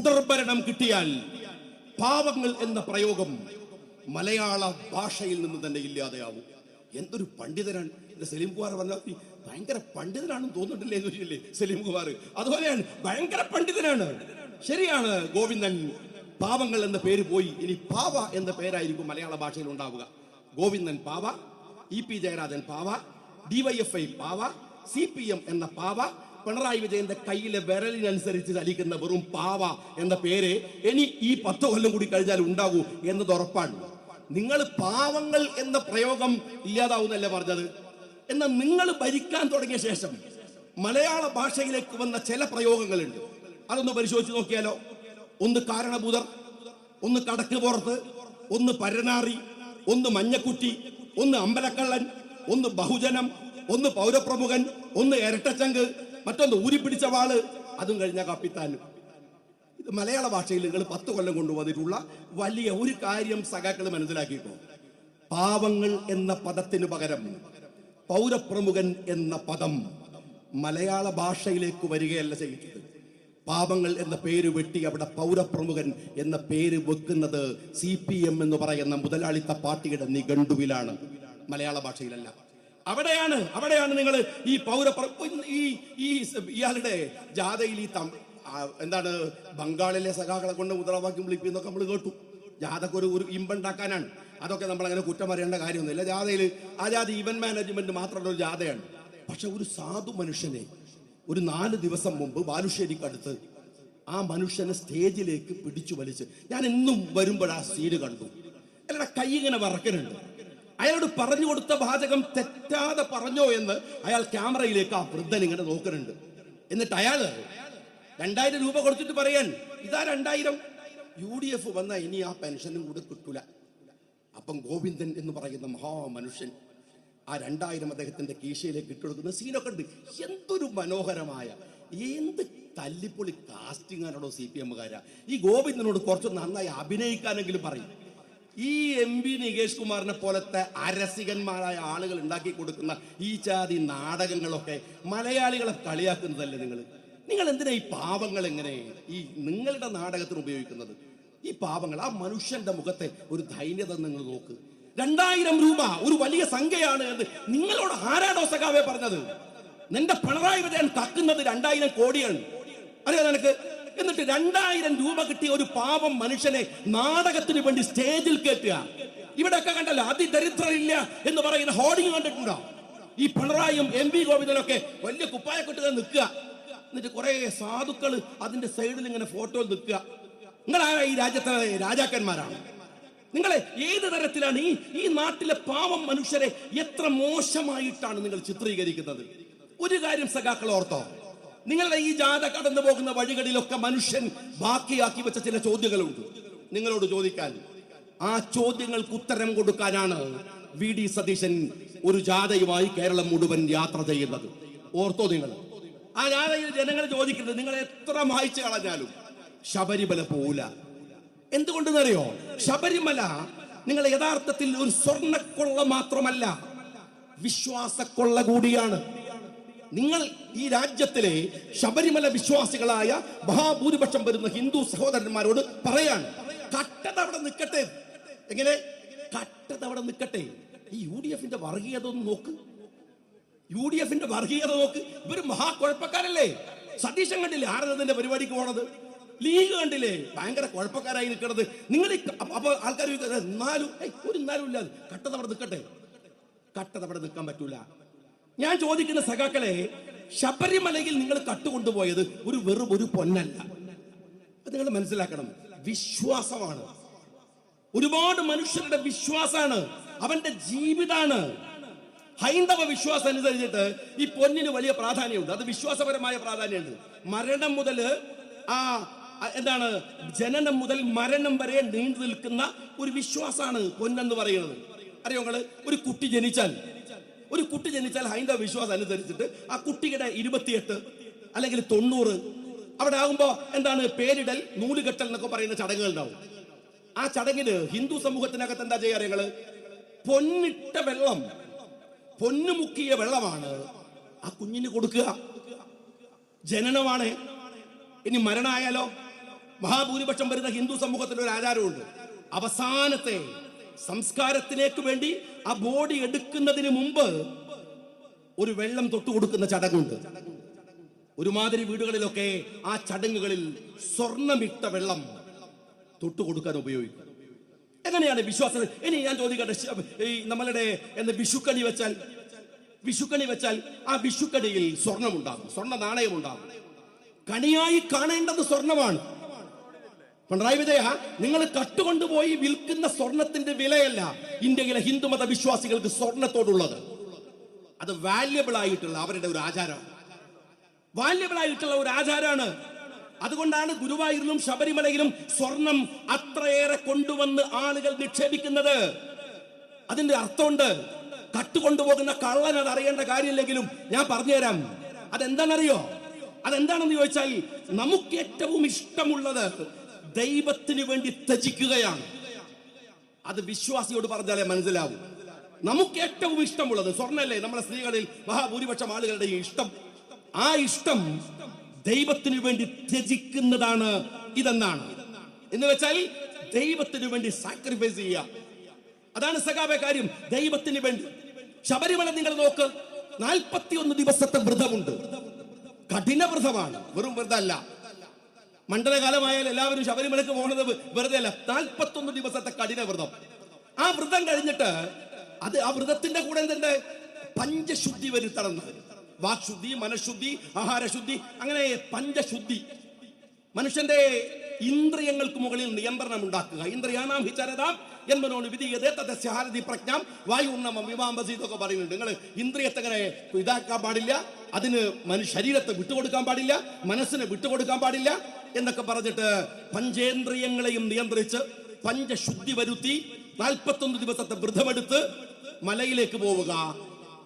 തുടർഭരണം കിട്ടിയാൽ പാവങ്ങൾ എന്ന പ്രയോഗം മലയാള ഭാഷയിൽ നിന്ന് തന്നെ ഇല്ലാതെയാവും. എന്തൊരു പണ്ഡിതനാണ് സലീം കുമാർ പറഞ്ഞാൽ. ഭയങ്കര പണ്ഡിതനാണെന്ന് തോന്നുന്നില്ലേ എന്ന് ചോദിച്ചില്ലേ സലീം കുമാർ? അതുപോലെയാണ്, ഭയങ്കര പണ്ഡിതനാണ്. ശരിയാണ് ഗോവിന്ദൻ. പാവങ്ങൾ എന്ന പേര് പോയി, ഇനി പാവ എന്ന പേരായിരിക്കും മലയാള ഭാഷയിൽ ഉണ്ടാവുക. ഗോവിന്ദൻ പാവ, EP ജയരാജൻ പാവ, DYFI പാവ, CPM എന്ന പാവ, പിണറായി വിജയന്റെ കയ്യിലെ വിരലിനനുസരിച്ച് ചലിക്കുന്ന വെറും പാവ എന്ന പേര് ഇനി ഈ 10 കൊല്ലം കൂടി കഴിഞ്ഞാൽ ഉണ്ടാകൂ എന്നത് ഉറപ്പാണ്. നിങ്ങൾ പാവങ്ങൾ എന്ന പ്രയോഗം ഇല്ലാതാവുന്നല്ലേ പറഞ്ഞത്? എന്നാൽ നിങ്ങൾ ഭരിക്കാൻ തുടങ്ങിയ ശേഷം മലയാള ഭാഷയിലേക്ക് വന്ന ചില പ്രയോഗങ്ങളുണ്ട്. അതൊന്ന് പരിശോധിച്ച് നോക്കിയാലോ? ഒന്ന് കാരണഭൂതർ, ഒന്ന് കടക്ക് പുറത്ത്, ഒന്ന് പരനാറി, ഒന്ന് മഞ്ഞക്കുറ്റി, ഒന്ന് അമ്പലക്കള്ളൻ, ഒന്ന് ബഹുജനം, ഒന്ന് പൗരപ്രമുഖൻ, ഒന്ന് ഇരട്ടച്ചങ്ക്, മറ്റൊന്ന് ഊരിപ്പിടിച്ച വാള്, അതും കഴിഞ്ഞ കപ്പിത്താനും. ഇത് മലയാള ഭാഷയിൽ നിങ്ങൾ 10 കൊല്ലം കൊണ്ടുവന്നിട്ടുള്ള വലിയ ഒരു കാര്യം സഖാക്കൾ മനസ്സിലാക്കിയിട്ടോ. പാവങ്ങൾ എന്ന പദത്തിന് പകരം പൗരപ്രമുഖൻ എന്ന പദം മലയാള ഭാഷയിലേക്ക് വരികയല്ല ചെയ്തത്. പാവങ്ങൾ എന്ന പേര് വെട്ടി അവിടെ പൗരപ്രമുഖൻ എന്ന പേര് വെക്കുന്നത് CPM എന്ന് പറയുന്ന മുതലാളിത്ത പാർട്ടിയുടെ നിഘണ്ടുവിലാണ്, മലയാള ഭാഷയിലല്ല. അവിടെയാണ് നിങ്ങൾ ഈ ഇയാളുടെ ജാഥയിൽ ഈ എന്താണ് ബംഗാളിലെ സഖാക്കളെ കൊണ്ട് മുദ്രാവാക്യം വിളിപ്പിന്നൊക്കെ നമ്മൾ കേട്ടു. ജാഥക്ക് ഒരു ഇമ്പുണ്ടാക്കാനാണ്. അതൊക്കെ നമ്മൾ അങ്ങനെ കുറ്റം അറിയേണ്ട കാര്യമൊന്നുമില്ല. ജാഥയിൽ ആ ജാഥ ഇവന്റ് മാനേജ്മെന്റ് മാത്രമുള്ള ഒരു ജാഥയാണ്. പക്ഷെ ഒരു സാധു മനുഷ്യനെ ഒരു 4 ദിവസം മുമ്പ് ബാലുശ്ശേരിക്കടുത്ത് ആ മനുഷ്യനെ സ്റ്റേജിലേക്ക് പിടിച്ചു വലിച്ച്, ഞാൻ എന്നും വരുമ്പോൾ ആ സീന് കണ്ടു. അയാളുടെ കൈ ഇങ്ങനെ വറക്കനുണ്ട്. അയാളോട് പറഞ്ഞു കൊടുത്ത വാചകം തെറ്റാതെ പറഞ്ഞോ എന്ന് അയാൾ ക്യാമറയിലേക്ക് ആ വൃദ്ധൻ ഇങ്ങനെ നോക്കുന്നുണ്ട്. എന്നിട്ട് അയാള് 2000 രൂപ കൊടുത്തിട്ട് പറയാൻ, ഇതാ 2000, UDF വന്ന ഇനി ആ പെൻഷനും കൂടെ കിട്ടൂല. അപ്പം ഗോവിന്ദൻ എന്ന് പറയുന്ന മഹാമനുഷ്യൻ ആ 2000 അദ്ദേഹത്തിന്റെ കീശയിലേക്ക് ഇട്ടുകൊടുക്കുന്ന സീനൊക്കെ ഉണ്ട്. എന്തൊരു മനോഹരമായ, എന്ത് തല്ലിപ്പൊളി കാസ്റ്റിംഗ് ആണോ CPM-കാരാ. ഈ ഗോവിന്ദനോട് കുറച്ച് നന്നായി അഭിനയിക്കാനെങ്കിലും പറയും. ഈ MP നികേഷ് കുമാറിനെ പോലത്തെ അരസികന്മാരായ ആളുകൾ ഉണ്ടാക്കി കൊടുക്കുന്ന ഈ ജാതി നാടകങ്ങളൊക്കെ മലയാളികളെ കളിയാക്കുന്നതല്ലേ നിങ്ങൾ എന്തിനാ ഈ പാവങ്ങൾ എങ്ങനെ ഈ നിങ്ങളുടെ നാടകത്തിന് ഉപയോഗിക്കുന്നത്? ഈ പാവങ്ങൾ, ആ മനുഷ്യന്റെ മുഖത്തെ ഒരു ധൈര്യത നിങ്ങൾ നോക്ക്. 2000 രൂപ ഒരു വലിയ സംഖ്യയാണ് എന്ന് നിങ്ങളോട് ആരാടോ സഖാവേ പറഞ്ഞത്? നിന്റെ പിണറായി വിജയൻ കക്കുന്നത് 2000 കോടിയാണ്, അറിയാം നിനക്ക്. എന്നിട്ട് 2000 രൂപ കിട്ടിയ ഒരു പാവം മനുഷ്യനെ നാടകത്തിന് വേണ്ടി സ്റ്റേജിൽ കയറ്റുക. ഇവിടെയൊക്കെ കണ്ടല്ലോ, അതിദരിദ്രരില്ല എന്ന് പറയുന്ന ഹോർഡിങ് കണ്ടിട്ടുണ്ടോ? ഈ പിണറായിയും MP ഗോവിന്ദനൊക്കെ വലിയ കുപ്പായ കെട്ടുക നിൽക്കുക. എന്നിട്ട് കുറെ സാധുക്കൾ അതിന്റെ സൈഡിൽ ഇങ്ങനെ ഫോട്ടോയിൽ നിൽക്കുക. നിങ്ങളായ ഈ രാജ്യത്തെ രാജാക്കന്മാരാണ്. നിങ്ങളെ ഏത് തരത്തിലാണ് ഈ നാട്ടിലെ പാവം മനുഷ്യരെ എത്ര മോശമായിട്ടാണ് നിങ്ങൾ ചിത്രീകരിക്കുന്നത്? ഒരു കാര്യം സഖാക്കൾ ഓർത്തോ, നിങ്ങളുടെ ഈ ജാഥ കടന്നു പോകുന്ന വഴികളിലൊക്കെ മനുഷ്യൻ ബാക്കിയാക്കി വെച്ച ചില ചോദ്യങ്ങളുണ്ട് നിങ്ങളോട് ചോദിക്കാൻ. ആ ചോദ്യങ്ങൾക്ക് ഉത്തരം കൊടുക്കാനാണ് VD സതീശൻ ഒരു ജാഥയുമായി കേരളം മുഴുവൻ യാത്ര ചെയ്യുന്നത്. ഓർത്തോ നിങ്ങൾ? ആ ജാഥയിൽ ജനങ്ങൾ ചോദിക്കുന്നത്, നിങ്ങൾ എത്ര മായ്ച്ചു കളഞ്ഞാലും ശബരിമല പോവില്ല. എന്തുകൊണ്ടെന്നറിയോ? ശബരിമല നിങ്ങൾ യഥാർത്ഥത്തിൽ ഒരു സ്വർണ്ണക്കൊള്ള മാത്രമല്ല, വിശ്വാസക്കൊള്ള കൂടിയാണ്. നിങ്ങൾ ഈ രാജ്യത്തിലെ ശബരിമല വിശ്വാസികളായ മഹാഭൂരിപക്ഷം വരുന്ന ഹിന്ദു സഹോദരന്മാരോട് പറയാണ്, കട്ടത് അവിടെ നിൽക്കട്ടെ. എങ്ങനെ കട്ടത് അവിടെ നിൽക്കട്ടെ? ഈ UDF-ന്റെ വർഗീയത ഒന്ന് നോക്ക്. UDF-ന്റെ വർഗീയത നോക്ക്. ഇവര് മഹാകുഴപ്പക്കാരല്ലേ? സതീശൻ കണ്ടില്ലേ ആരതിന്റെ പരിപാടിക്ക് പോണത്? ലീഗ് കണ്ടില്ലേ ഭയങ്കര കുഴപ്പക്കാരായി നിൽക്കണത്? നിങ്ങൾ അപ്പൊ ആൾക്കാർ എന്നാലും ഇല്ല, കട്ടത് അവിടെ നിൽക്കട്ടെ. കട്ടത് അവിടെ നിൽക്കാൻ പറ്റൂല. ഞാൻ ചോദിക്കുന്ന സഖാക്കളെ, ശബരിമലയിൽ നിങ്ങൾ കട്ടുകൊണ്ടുപോയത് വെറും ഒരു പൊന്നല്ല. അത് നിങ്ങൾ മനസ്സിലാക്കണം. വിശ്വാസമാണ്. ഒരുപാട് മനുഷ്യരുടെ വിശ്വാസമാണ്, അവന്റെ ജീവിതമാണ്. ഹൈന്ദവ വിശ്വാസം അനുസരിച്ചിട്ട് ഈ പൊന്നിന് വലിയ പ്രാധാന്യമുണ്ട്. അത് വിശ്വാസപരമായ പ്രാധാന്യമുണ്ട്. മരണം മുതൽ ജനനം മുതൽ മരണം വരെ നീണ്ടു നിൽക്കുന്ന ഒരു വിശ്വാസമാണ് പൊന്നെന്ന് പറയുന്നത്. അറിയോ നിങ്ങള്? ഒരു കുട്ടി ജനിച്ചാൽ ഹൈന്ദവ വിശ്വാസം അനുസരിച്ചിട്ട് ആ കുട്ടിയുടെ 28 അല്ലെങ്കിൽ 90 അവിടെ ആകുമ്പോ പേരിടൽ, നൂലുകെട്ടൽ എന്നൊക്കെ പറയുന്ന ചടങ്ങുകൾ ഉണ്ടാവും. ആ ചടങ്ങിന് ഹിന്ദു സമൂഹത്തിനകത്ത് എന്താ ചെയ്യാറ്? ഞങ്ങള് പൊന്നിട്ട വെള്ളം, പൊന്നു മുക്കിയ വെള്ളമാണ് ആ കുഞ്ഞിന് കൊടുക്കുക. ജനനമാണ്. ഇനി മരണമായാലോ മഹാഭൂരിപക്ഷം വരുന്ന ഹിന്ദു സമൂഹത്തിൽ ഒരു ആചാരമുണ്ട്. അവസാനത്തെ സംസ്കാരത്തിലേക്ക് വേണ്ടി ആ ബോഡി എടുക്കുന്നതിന് മുമ്പ് ഒരു വെള്ളം തൊട്ടു കൊടുക്കുന്ന ചടങ്ങുണ്ട്. ഒരുമാതിരി വീടുകളിലൊക്കെ ആ ചടങ്ങുകളിൽ സ്വർണമിട്ട വെള്ളം തൊട്ടു കൊടുക്കാൻ ഉപയോഗിക്കും. എങ്ങനെയാണ് വിശ്വാസം? ഇനി ഞാൻ ചോദിക്കട്ടെ, ഈ നമ്മളുടെ വിഷുക്കണി വെച്ചാൽ ആ വിഷുക്കണിയിൽ സ്വർണമുണ്ടാകും, സ്വർണ്ണ നാണയമുണ്ടാകും. കണിയായി കാണേണ്ടത് സ്വർണമാണ്. പിണറായി വിജയ, നിങ്ങൾ കട്ടുകൊണ്ടുപോയി വിൽക്കുന്ന സ്വർണത്തിന്റെ വിലയല്ല ഇന്ത്യയിലെ ഹിന്ദുമത വിശ്വാസികൾക്ക് സ്വർണത്തോടുള്ളത്. അത് വാല്യബിൾ ആയിട്ടുള്ള അവരുടെ ഒരു ആചാരമാണ്, വാല്യബിൾ ആയിട്ടുള്ള ഒരു ആചാരമാണ്. അതുകൊണ്ടാണ് ഗുരുവായൂരിലും ശബരിമലയിലും സ്വർണം അത്രയേറെ കൊണ്ടുവന്ന് ആളുകൾ നിക്ഷേപിക്കുന്നത്. അതിന്റെ അർത്ഥമുണ്ട്. കട്ടുകൊണ്ടുപോകുന്ന കള്ളൻ അത് അറിയേണ്ട കാര്യമില്ലെങ്കിലും ഞാൻ പറഞ്ഞുതരാം. അതെന്താണെന്നറിയോ? അതെന്താണെന്ന് ചോദിച്ചാൽ, നമുക്ക് ഏറ്റവും ഇഷ്ടമുള്ളത് ദൈവത്തിന് വേണ്ടി ത്യജിക്കുകയാണ്. അത് വിശ്വാസിയോട് പറഞ്ഞാലേ മനസ്സിലാവും. നമുക്ക് ഏറ്റവും ഇഷ്ടമുള്ളത് സ്വർണ്ണല്ലേ? നമ്മളെ സ്ത്രീകളിൽ മഹാഭൂരിപക്ഷം ആളുകളുടെ ഇഷ്ടം, ആ ഇഷ്ടം ദൈവത്തിന് വേണ്ടി ത്യജിക്കുന്നതാണ് ഇതെന്നാണ്. എന്ന് വെച്ചാൽ ദൈവത്തിന് വേണ്ടി സാക്രിഫൈസ് ചെയ്യുക. അതാണ് സഖാവേ കാര്യം. ദൈവത്തിന് വേണ്ടി ശബരിമല നിങ്ങൾ നോക്ക്, 41 ദിവസത്തെ വ്രതമുണ്ട്. കഠിന വ്രതമാണ്, വെറും വ്രതമല്ല. മണ്ഡലകാലമായാൽ എല്ലാവരും ശബരിമലക്ക് പോകുന്നത് വെറുതെ അല്ല. 41 ദിവസത്തെ കഠിന വ്രതം. ആ വ്രതം കഴിഞ്ഞിട്ട് ആ വ്രതത്തിന്റെ കൂടെ എന്തുണ്ട്? പഞ്ചശുദ്ധി വരുത്തണം. വാക്ശുദ്ധി, മനഃശുദ്ധി, ആഹാരശുദ്ധി, അങ്ങനെ പഞ്ചശുദ്ധി. മനുഷ്യന്റെ ഇന്ദ്രിയങ്ങൾക്ക് മുകളിൽ നിയന്ത്രണം ഉണ്ടാക്കുക. ഇന്ദ്രിയാണാം ഹിചരതാം എന്മനോണ് വിധിയതേ തദസ്യ ഹാരതി പ്രജ്ഞാം വായുർണമം വിവാംബസി എന്നൊക്കെ പറയുന്നുണ്ട്. നിങ്ങൾ ഇന്ദ്രിയത്തെ അങ്ങനെ ഇതാക്കാൻ പാടില്ല, അതിന് ശരീരത്തെ വിട്ടുകൊടുക്കാൻ പാടില്ല, മനസ്സിനെ വിട്ടുകൊടുക്കാൻ പാടില്ല എന്നൊക്കെ പറഞ്ഞിട്ട് പഞ്ചേന്ദ്രിയങ്ങളെയും നിയന്ത്രിച്ച് പഞ്ചശുദ്ധി വരുത്തി 41 ദിവസത്തെ വ്രതമെടുത്ത് മലയിലേക്ക് പോവുക.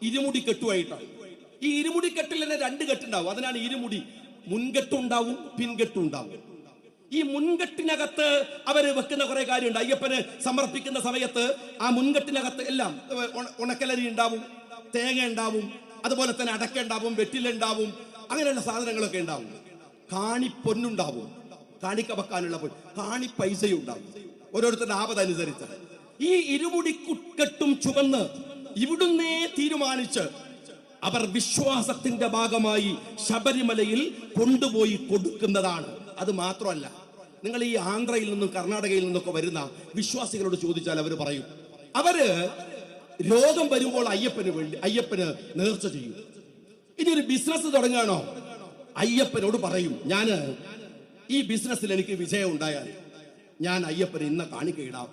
ഇരുമുടി കെട്ടുമായിട്ടാണ്. ഈ ഇരുമുടി കെട്ടിൽ തന്നെ 2 കെട്ടുണ്ടാവും. അതിനാണ് ഇരുമുടി. മുൻകെട്ടുണ്ടാവും, പിൻകെട്ടുണ്ടാവും. ഈ മുൻകെട്ടിനകത്ത് അവര് വെക്കുന്ന കുറെ കാര്യമുണ്ട്. അയ്യപ്പന് സമർപ്പിക്കുന്ന സമയത്ത് ആ മുൻകെട്ടിനകത്ത് എല്ലാം ഉണക്കലരി ഉണ്ടാവും, തേങ്ങ ഉണ്ടാവും, അതുപോലെ തന്നെ അടക്ക ഉണ്ടാവും, വെറ്റിലുണ്ടാവും, അങ്ങനെയുള്ള സാധനങ്ങളൊക്കെ ഉണ്ടാവും. കാണിപ്പൊന്നുണ്ടാവും, കാണിക്ക വെക്കാനുള്ള കാണി പൈസയും ഉണ്ടാവും, ഓരോരുത്തരുടെ ആപതനുസരിച്ച്. ഈ ഇരുമുടിക്കെട്ടും ചുവന്ന് ഇവിടുന്നേ തീരുമാനിച്ച് അവർ വിശ്വാസത്തിന്റെ ഭാഗമായി ശബരിമലയിൽ കൊണ്ടുപോയി കൊടുക്കുന്നതാണ്. അത് മാത്രമല്ല, നിങ്ങൾ ഈ ആന്ധ്രയിൽ നിന്നും കർണാടകയിൽ നിന്നൊക്കെ വരുന്ന വിശ്വാസികളോട് ചോദിച്ചാൽ അവർ പറയും, അവര് രോഗം വരുമ്പോൾ അയ്യപ്പന് നേർച്ച ചെയ്യും. ഇനി ഒരു ബിസിനസ് തുടങ്ങുകയാണോ, അയ്യപ്പനോട് പറയും, ഞാൻ ഈ ബിസിനസ്സിൽ എനിക്ക് വിജയം ഉണ്ടായാൽ ഞാൻ അയ്യപ്പന് ഇന്ന കാണിക്കയിടാം.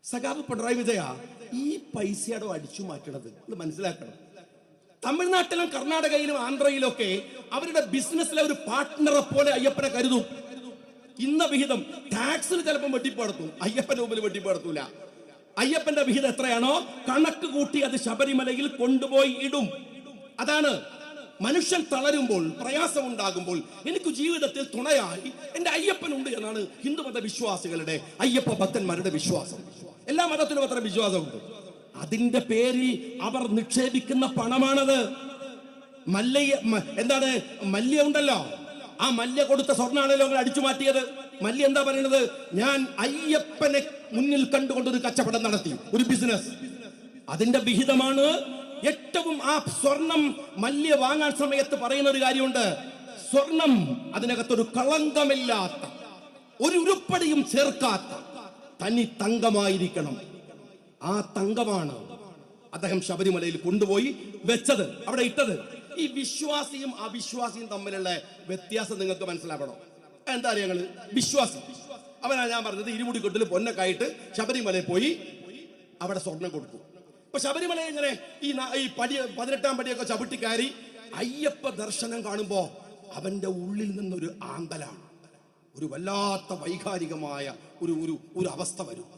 സഖാവ് പിണറായി വിജയ, ഈ പൈസയുടെ അടിച്ചു മാറ്റണത് ഇത് മനസ്സിലാക്കണം. തമിഴ്നാട്ടിലും കർണാടകയിലും ആന്ധ്രയിലും ഒക്കെ അവരുടെ ബിസിനസ്സിലെ ഒരു പാർട്ട്ണറെ പോലെ അയ്യപ്പനെ കരുതും. ഇന്ന വിഹിതം ടാക്സിന് ചിലപ്പോൾ വെട്ടിപ്പടുത്തും, അയ്യപ്പന്റെ മുമ്പിൽ വെട്ടിപ്പടുത്തൂല. അയ്യപ്പന്റെ വിഹിതം എത്രയാണോ കണക്ക് കൂട്ടി അത് ശബരിമലയിൽ കൊണ്ടുപോയി ഇടും. അതാണ് മനുഷ്യൻ തളരുമ്പോൾ, പ്രയാസം ഉണ്ടാകുമ്പോൾ എനിക്ക് ജീവിതത്തിൽ തുണയായി എന്റെ അയ്യപ്പനുണ്ട് എന്നാണ് ഹിന്ദുമത വിശ്വാസികളുടെ, അയ്യപ്പ ഭക്തന്മാരുടെ വിശ്വാസം. എല്ലാ മതത്തിലും അത്ര വിശ്വാസമുണ്ട്. അതിന്റെ പേരിൽ അവർ നിക്ഷേപിക്കുന്ന പണമാണത്. മല്യ ഉണ്ടല്ലോ, ആ മല്യ കൊടുത്ത സ്വർണ്ണാണല്ലോ അവർ അടിച്ചു മാറ്റിയത്. മല്യ എന്താ പറയുന്നത്? ഞാൻ അയ്യപ്പനെ മുന്നിൽ കണ്ടുകൊണ്ടൊരു കച്ചവടം നടത്തി, ഒരു ബിസിനസ്. അതിന്റെ വിഹിതമാണ് ഏറ്റവും. ആ സ്വർണം മല്യ വാങ്ങാൻ സമയത്ത് പറയുന്ന ഒരു കാര്യമുണ്ട്, സ്വർണം അതിനകത്തൊരു കളങ്കമില്ലാത്ത, ഒരു ഉരുപ്പടിയും ചേർക്കാത്ത തനി തങ്കമായിരിക്കണം. ആ തങ്കമാണ് അദ്ദേഹം ശബരിമലയിൽ കൊണ്ടുപോയി വെച്ചത്, അവിടെ ഇട്ടത്. ഈ വിശ്വാസിയും അവിശ്വാസിയും തമ്മിലുള്ള വ്യത്യാസം നിങ്ങൾക്ക് മനസ്സിലാക്കണം. എന്താ അറിയാം? ഞങ്ങള് വിശ്വാസി അവനാ ഞാൻ പറഞ്ഞത്, ഇരുമുടിക്കെട്ടിൽ പൊന്നൊക്കെ ആയിട്ട് ശബരിമലയിൽ പോയി അവിടെ സ്വർണം കൊടുക്കും. ഇപ്പൊ ശബരിമല ഇങ്ങനെ ഈ പടി 18-ാം പടിയൊക്കെ ചവിട്ടി കയറി അയ്യപ്പ ദർശനം കാണുമ്പോ അവന്റെ ഉള്ളിൽ നിന്നൊരു ആന്തലാണ്, ഒരു വല്ലാത്ത വൈകാരികമായ ഒരു അവസ്ഥ വരും.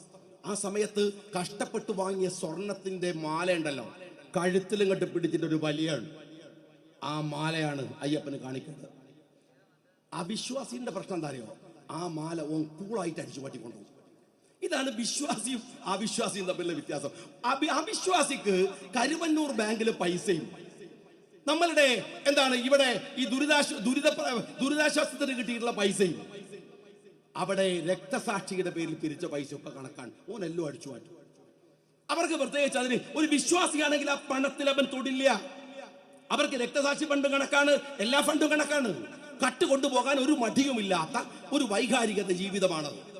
ആ സമയത്ത് കഷ്ടപ്പെട്ട് വാങ്ങിയ സ്വർണത്തിന്റെ മാല ഉണ്ടല്ലോ, കഴുത്തിലും കെട്ട് പിടിച്ചിട്ട് ഒരു വലിയാണ്, ആ മാലയാണ് അയ്യപ്പന് കാണിക്കുന്നത്. അവിശ്വാസിന്റെ പ്രശ്നം എന്താ അറിയോ? ആ മാല ഓൻ കൂളായിട്ട് അടിച്ചു മാറ്റിക്കൊണ്ടുപോകും. ഇതാണ് വിശ്വാസിയും അവിശ്വാസിയും തമ്മിലുള്ള വ്യത്യാസം. അവിശ്വാസിക്ക് കരുവന്നൂർ ബാങ്കിലെ പൈസയും നമ്മളുടെ ഇവിടെ ഈ ദുരിതാശ്വാസത്തിന് കിട്ടിയിട്ടുള്ള പൈസയും അവിടെ രക്തസാക്ഷിയുടെ പേരിൽ പിരിച്ച പൈസ ഒക്കെ കണക്കാണ്. ഓനെല്ലാം അടിച്ചു മാറ്റും. അവർക്ക് പ്രത്യേകിച്ച് അതിന് ഒരു വിശ്വാസിയാണെങ്കിൽ ആ പണത്തിൽ അവൻ തൊടില്ല. അവർക്ക് രക്തസാക്ഷി ഫണ്ട് കണക്കാണ്, എല്ലാ ഫണ്ടും കണക്കാണ്. കട്ട് കൊണ്ടുപോകാൻ ഒരു മടിയുമില്ലാത്ത ഒരു വൈകാരികത ജീവിതമാണത്.